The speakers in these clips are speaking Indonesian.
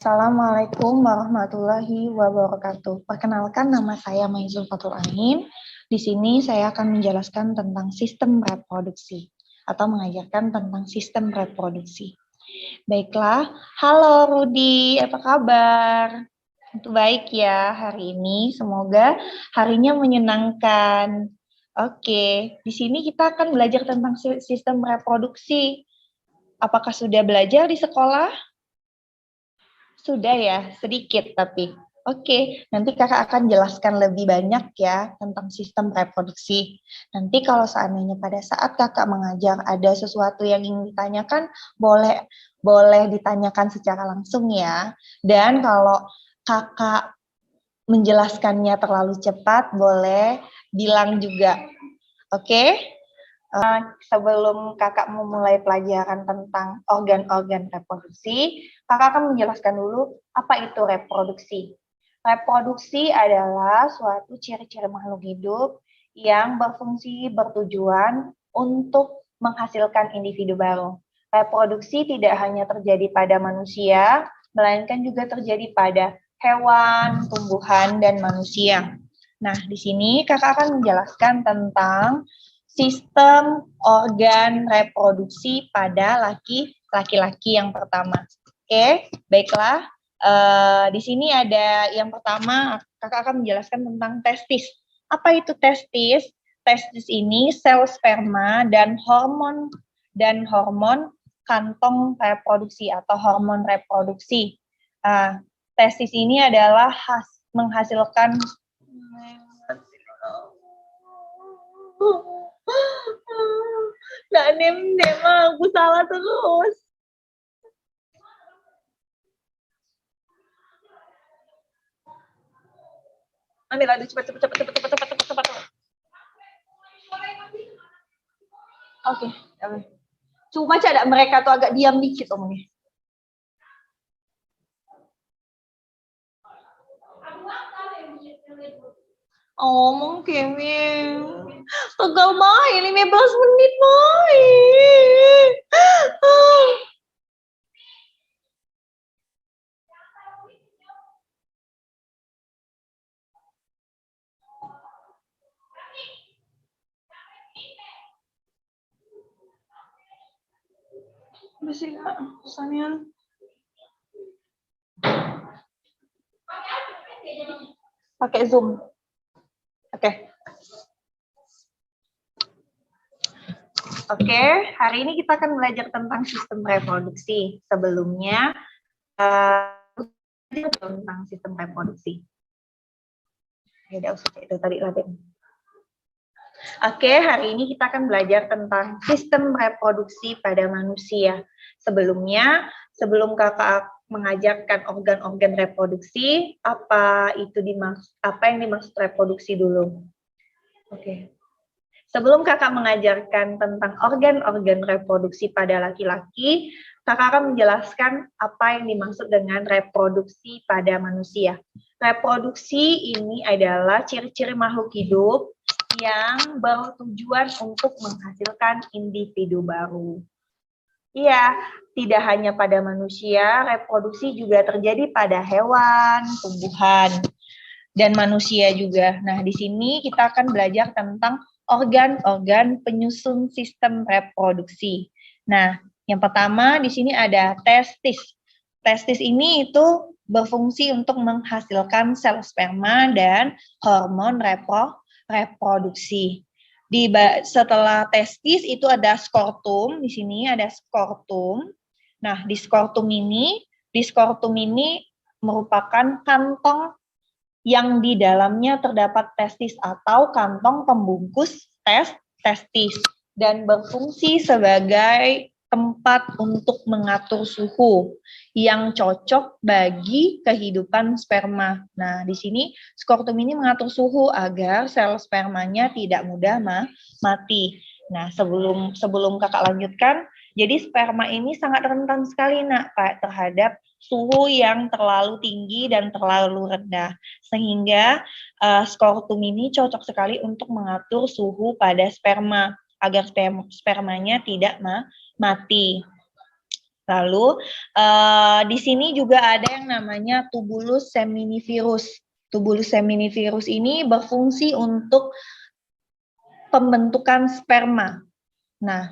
Assalamualaikum warahmatullahi wabarakatuh. Perkenalkan, nama saya Maizul Fatul Ain. Di sini saya akan menjelaskan tentang sistem reproduksi atau mengajarkan tentang sistem reproduksi. Baiklah, halo Rudi, apa kabar? Itu baik ya hari ini, semoga harinya menyenangkan. Oke, di sini kita akan belajar tentang sistem reproduksi. Apakah sudah belajar di sekolah? Sudah ya, sedikit tapi. Oke, nanti kakak akan jelaskan lebih banyak ya tentang sistem reproduksi. Nanti kalau seandainya pada saat kakak mengajar ada sesuatu yang ingin ditanyakan, boleh ditanyakan secara langsung ya. Dan kalau kakak menjelaskannya terlalu cepat, boleh bilang juga. Oke? Sebelum kakak memulai pelajaran tentang organ-organ reproduksi, kakak akan menjelaskan dulu apa itu reproduksi. Reproduksi adalah suatu ciri-ciri makhluk hidup yang berfungsi bertujuan untuk menghasilkan individu baru. Reproduksi tidak hanya terjadi pada manusia, melainkan juga terjadi pada hewan, tumbuhan, dan manusia. Nah, di sini kakak akan menjelaskan tentang sistem organ reproduksi pada laki-laki yang pertama. Oke, baiklah. Di sini ada yang pertama, kakak akan menjelaskan tentang testis. Apa itu testis? Testis ini sel sperma dan hormon kantong reproduksi atau hormon reproduksi. Testis ini adalah menghasilkan Nggak nem aku salah terus. Ambil lagi cepat. Oke. Cuma ada mereka tuh agak diam dikit omongnya. Omong Kevin. Tegal main 15 menit main. Masih nggak pertanyaan? Pakai Zoom. Oke, hari ini kita akan belajar tentang sistem reproduksi. Sebelumnya, tentang sistem reproduksi. Tidak usah itu tadi latih. Oke, hari ini kita akan belajar tentang sistem reproduksi pada manusia. Sebelumnya, sebelum kakak mengajarkan organ-organ reproduksi, apa yang dimaksud reproduksi dulu? Oke. Sebelum kakak mengajarkan tentang organ-organ reproduksi pada laki-laki, kakak akan menjelaskan apa yang dimaksud dengan reproduksi pada manusia. Reproduksi ini adalah ciri-ciri makhluk hidup yang bertujuan untuk menghasilkan individu baru. Iya, tidak hanya pada manusia, reproduksi juga terjadi pada hewan, tumbuhan, dan manusia juga. Nah, di sini kita akan belajar tentang organ-organ penyusun sistem reproduksi. Nah, yang pertama di sini ada testis. Testis ini itu berfungsi untuk menghasilkan sel sperma dan hormon reproduksi. Setelah testis itu ada skortum. Di sini ada skortum. Nah, di skortum ini merupakan kantong yang di dalamnya terdapat testis atau kantong pembungkus testis dan berfungsi sebagai tempat untuk mengatur suhu yang cocok bagi kehidupan sperma. Nah, di sini skortum ini mengatur suhu agar sel spermanya tidak mudah mati. Nah, sebelum kakak lanjutkan, jadi sperma ini sangat rentan sekali terhadap suhu yang terlalu tinggi dan terlalu rendah. Sehingga skortum ini cocok sekali untuk mengatur suhu pada sperma agar spermanya tidak mati. Lalu di sini juga ada yang namanya tubulus seminivirus. Tubulus seminivirus ini berfungsi untuk pembentukan sperma. Nah,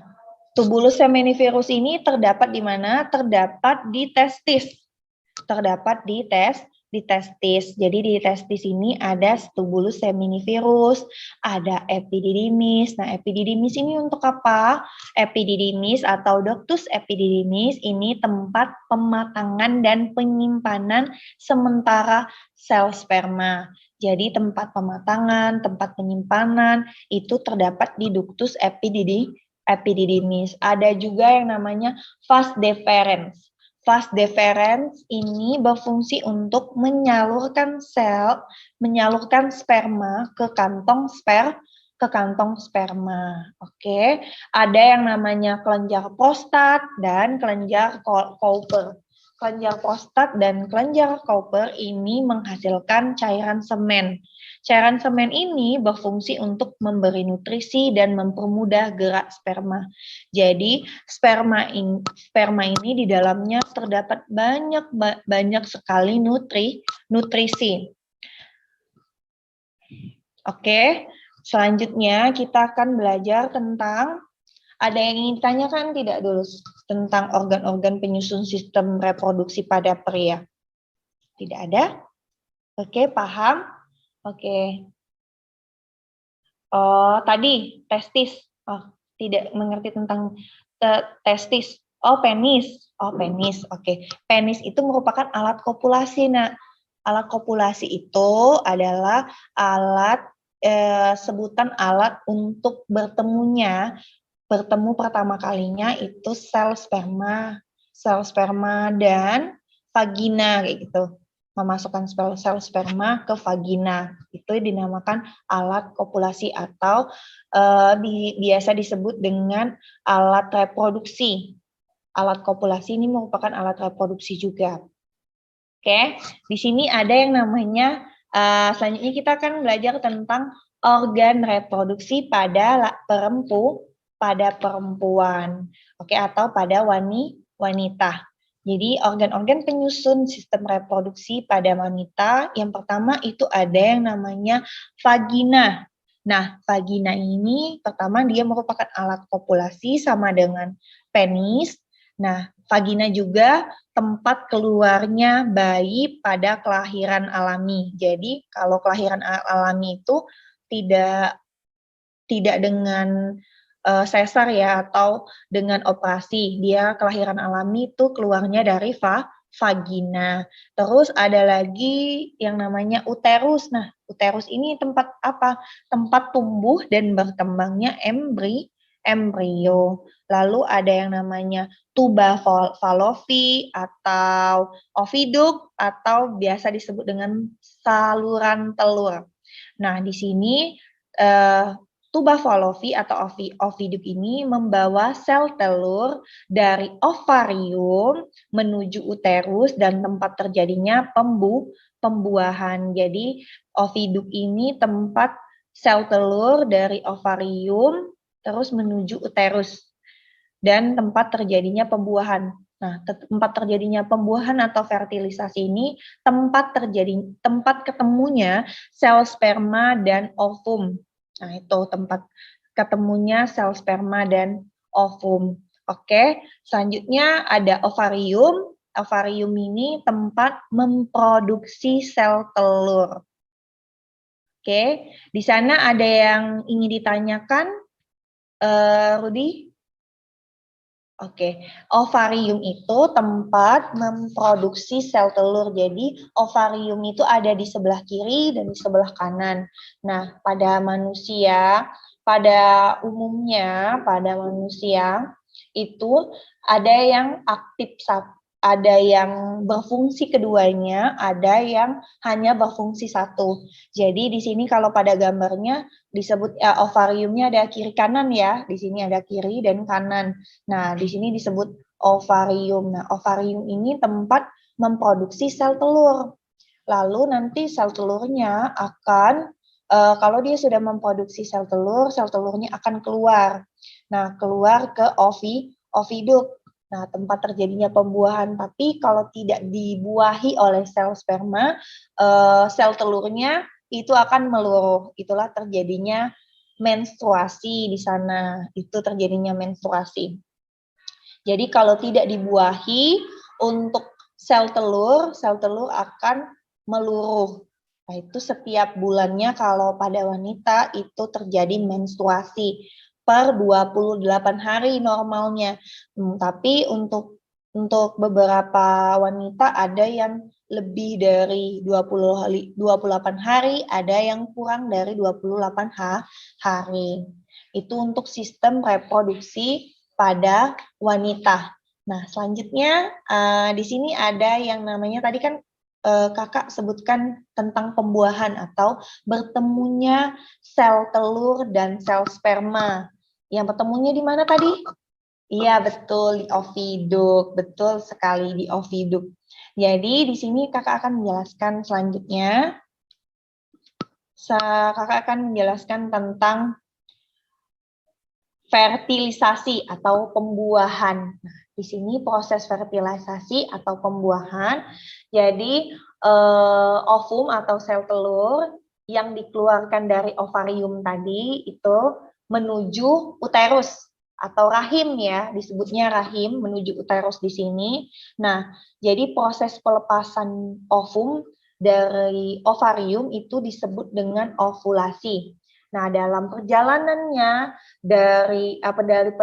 tubulus seminivirus ini terdapat di mana? Terdapat di testis. Terdapat di testis. Jadi di testis ini ada tubulus seminivirus, ada epididymis. Nah, epididymis ini untuk apa? Epididymis atau ductus epididymis ini tempat pematangan dan penyimpanan sementara sel sperma. Jadi tempat pematangan, tempat penyimpanan itu terdapat di ductus epididymis. Ada juga yang namanya vas deferens. Vas deferens ini berfungsi untuk menyalurkan sperma ke kantong sperma. Oke, ada yang namanya kelenjar prostat dan kelenjar Cowper. Kelenjar prostat dan kelenjar Cowper ini menghasilkan cairan semen. Cairan semen ini berfungsi untuk memberi nutrisi dan mempermudah gerak sperma. Jadi sperma ini di dalamnya terdapat banyak sekali nutrisi. Oke, selanjutnya kita akan belajar tentang, ada yang ingin ditanyakan tidak dulu tentang organ-organ penyusun sistem reproduksi pada pria? Tidak ada? Oke, paham? Oke. Oh, tadi testis. Oh, tidak mengerti tentang testis. Oh, penis. Oh, penis. Oke. Penis itu merupakan alat kopulasi. Nah, alat kopulasi itu adalah alat sebutan alat untuk bertemu pertama kalinya itu sel sperma dan vagina kayak gitu. Memasukkan sel sperma ke vagina. Itu dinamakan alat kopulasi atau biasa disebut dengan alat reproduksi. Alat kopulasi ini merupakan alat reproduksi juga. Oke, di sini ada yang namanya, selanjutnya kita akan belajar tentang organ reproduksi pada perempuan. Oke, atau pada wanita. Jadi organ-organ penyusun sistem reproduksi pada wanita, yang pertama itu ada yang namanya vagina. Nah, vagina ini pertama dia merupakan alat kopulasi sama dengan penis. Nah, vagina juga tempat keluarnya bayi pada kelahiran alami. Jadi kalau kelahiran alami itu tidak dengan sesar ya atau dengan operasi. Dia kelahiran alami itu keluarnya dari vagina. Terus ada lagi yang namanya uterus. Nah, uterus ini tempat apa? Tempat tumbuh dan berkembangnya embrio. Lalu ada yang namanya tuba Fallopi atau oviduk atau biasa disebut dengan saluran telur. Nah, di sini tuba Fallopi atau oviduk ini membawa sel telur dari ovarium menuju uterus dan tempat terjadinya pembuahan. Jadi oviduk ini tempat sel telur dari ovarium terus menuju uterus dan tempat terjadinya pembuahan. Nah, tempat terjadinya pembuahan atau fertilisasi ini tempat ketemunya sel sperma dan ovum. Nah, itu tempat ketemunya sel sperma dan ovum. Oke, selanjutnya ada ovarium. Ovarium ini tempat memproduksi sel telur. Oke, di sana ada yang ingin ditanyakan, Rudi? Oke, ovarium itu tempat memproduksi sel telur. Jadi ovarium itu ada di sebelah kiri dan di sebelah kanan. Nah, pada manusia, pada manusia itu ada yang aktif, ada yang berfungsi keduanya, ada yang hanya berfungsi satu. Jadi di sini kalau pada gambarnya disebut ovariumnya ada kiri kanan ya. Di sini ada kiri dan kanan. Nah, di sini disebut ovarium. Nah, ovarium ini tempat memproduksi sel telur. Lalu nanti sel telurnya akan kalau dia sudah memproduksi sel telurnya akan keluar. Nah, keluar ke oviduk. Nah, tempat terjadinya pembuahan. Tapi kalau tidak dibuahi oleh sel sperma, sel telurnya itu akan meluruh. Itulah terjadinya menstruasi di sana. Itu terjadinya menstruasi. Jadi kalau tidak dibuahi, untuk sel telur akan meluruh. Nah, itu setiap bulannya kalau pada wanita itu terjadi menstruasi per 28 hari normalnya. Tapi untuk beberapa wanita ada yang lebih dari 28 hari, ada yang kurang dari 28 hari. Itu untuk sistem reproduksi pada wanita. Nah, selanjutnya di sini ada yang namanya tadi kan kakak sebutkan tentang pembuahan atau bertemunya sel telur dan sel sperma. Yang bertemunya di mana tadi? Iya, betul, di oviduk. Betul sekali, di oviduk. Jadi, di sini kakak akan menjelaskan selanjutnya. Kakak akan menjelaskan tentang fertilisasi atau pembuahan. Nah, di sini proses fertilisasi atau pembuahan. Jadi, ovum atau sel telur yang dikeluarkan dari ovarium tadi itu menuju uterus atau rahim ya, disebutnya rahim menuju uterus di sini. Nah, jadi proses pelepasan ovum dari ovarium itu disebut dengan ovulasi. Nah, dalam perjalanannya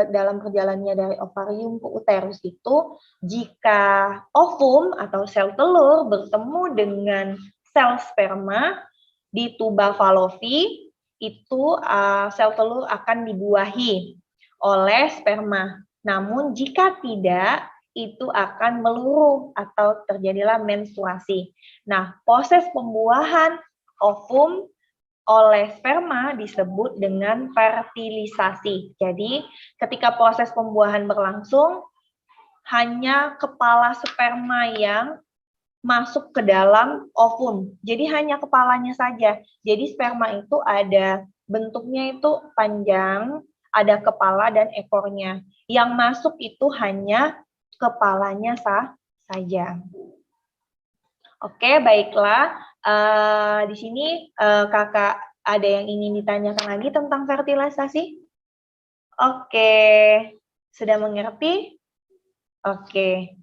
dalam perjalanannya dari ovarium ke uterus itu, jika ovum atau sel telur bertemu dengan sel sperma di tuba Fallopi, itu sel telur akan dibuahi oleh sperma. Namun jika tidak, itu akan meluruh atau terjadilah menstruasi. Nah, proses pembuahan ovum oleh sperma disebut dengan fertilisasi. Jadi, ketika proses pembuahan berlangsung, hanya kepala sperma yang masuk ke dalam ovum. Jadi hanya kepalanya saja. Jadi sperma itu ada bentuknya itu panjang, ada kepala dan ekornya. Yang masuk itu hanya kepalanya saja. Oke, baiklah. Di sini kakak ada yang ingin ditanyakan lagi tentang fertilisasi? Oke, sudah mengerti? Oke.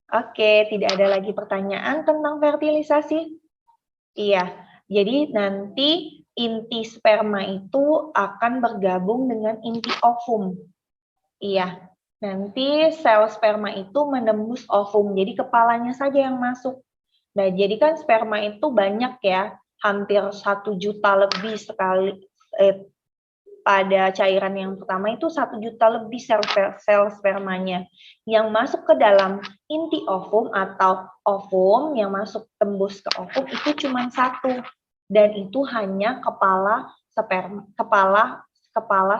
Oke, tidak ada lagi pertanyaan tentang fertilisasi? Iya, jadi nanti inti sperma itu akan bergabung dengan inti ovum. Iya, nanti sel sperma itu menembus ovum, jadi kepalanya saja yang masuk. Nah, jadi kan sperma itu banyak ya, hampir 1 juta lebih sekali pada cairan yang pertama itu 1 juta lebih sel spermanya yang masuk ke dalam inti ovum atau ovum yang masuk tembus ke ovum itu cuma 1 dan itu hanya kepala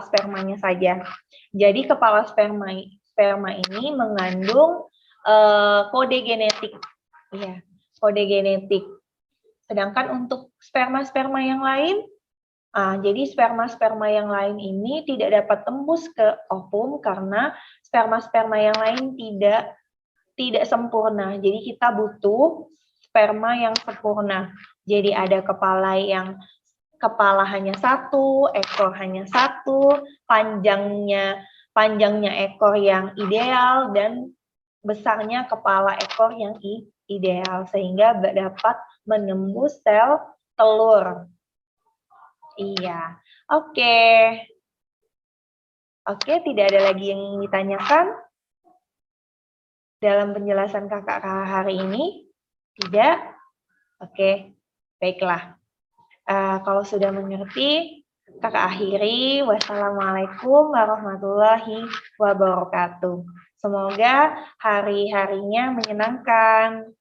spermanya saja. Jadi kepala sperma ini mengandung kode genetik, ya, kode genetik. Sedangkan untuk sperma yang lain, jadi sperma yang lain ini tidak dapat tembus ke ovum karena sperma yang lain tidak sempurna. Jadi kita butuh sperma yang sempurna. Jadi ada kepala hanya 1, ekor hanya 1, panjangnya ekor yang ideal dan besarnya kepala ekor yang ideal sehingga dapat menembus sel telur. Iya, oke. Oke, tidak ada lagi yang ingin ditanyakan dalam penjelasan kakak hari ini? Tidak? Oke, baiklah. Kalau sudah mengerti, kakak akhiri. Wassalamualaikum warahmatullahi wabarakatuh. Semoga hari-harinya menyenangkan.